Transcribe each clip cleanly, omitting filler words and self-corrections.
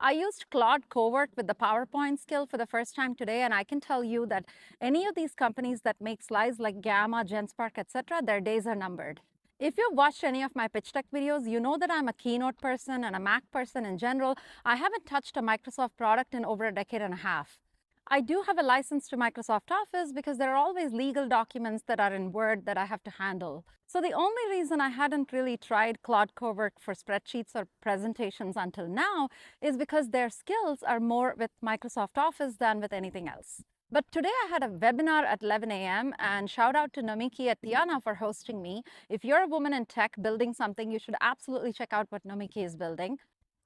I used Claude Cowork with the PowerPoint skill for the first time today, and I can tell you that any of these companies that make slides like Gamma, Genspark, etc., their days are numbered. If you've watched any of my pitch deck videos, you know that I'm a Keynote person and a Mac person in general. I haven't touched a Microsoft product in over a decade and a half. I do have a license to Microsoft Office because there are always legal documents that are in Word that I have to handle. So the only reason I hadn't really tried Claude Cowork for spreadsheets or presentations until now is because their skills are more with Microsoft Office than with anything else. But today I had a webinar at 11 a.m. and shout out to Nomiki at Theanna for hosting me. If you're a woman in tech building something, you should absolutely check out what Nomiki is building.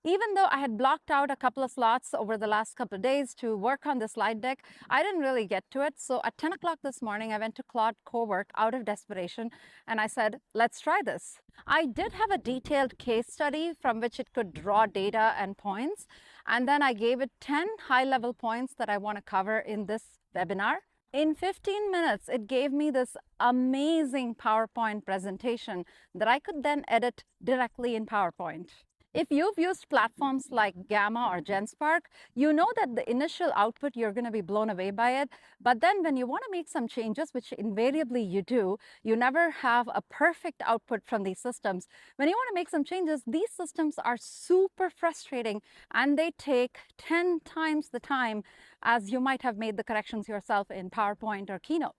Even though I had blocked out a couple of slots over the last couple of days to work on the slide deck, I didn't really get to it. So at 10 o'clock this morning, I went to Claude Cowork out of desperation, and I said, let's try this. I did have a detailed case study from which it could draw data and points, and then I gave it 10 high-level points that I want to cover in this webinar. In 15 minutes, it gave me this amazing PowerPoint presentation that I could then edit directly in PowerPoint. If you've used platforms like Gamma or Genspark, you know that the initial output, you're going to be blown away by it. But then when you want to make some changes, which invariably you do, you never have a perfect output from these systems. When you want to make some changes, these systems are super frustrating and they take 10 times the time as you might have made the corrections yourself in PowerPoint or Keynote.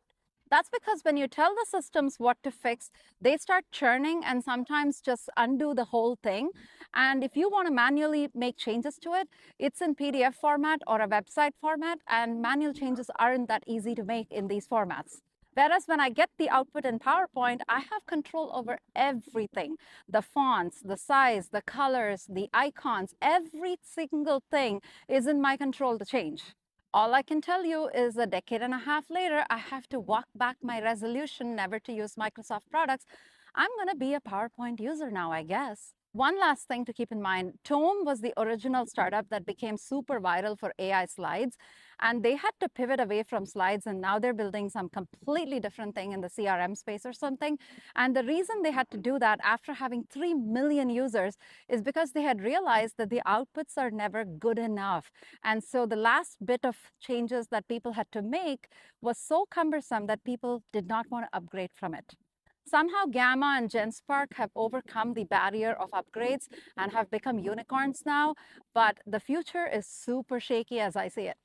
That's because when you tell the systems what to fix, they start churning and sometimes just undo the whole thing. And if you want to manually make changes to it, it's in PDF format or a website format, and manual changes aren't that easy to make in these formats. Whereas when I get the output in PowerPoint, I have control over everything. The fonts, the size, the colors, the icons, every single thing is in my control to change. All I can tell you is a decade and a half later, I have to walk back my resolution never to use Microsoft products. I'm going to be a PowerPoint user now, I guess. One last thing to keep in mind, Tome was the original startup that became super viral for AI slides, and they had to pivot away from slides, and now they're building some completely different thing in the CRM space or something. And the reason they had to do that after having 3 million users is because they had realized that the outputs are never good enough. And so the last bit of changes that people had to make was so cumbersome that people did not want to upgrade from it. Somehow Gamma and Genspark have overcome the barrier of upgrades and have become unicorns now, but the future is super shaky as I see it.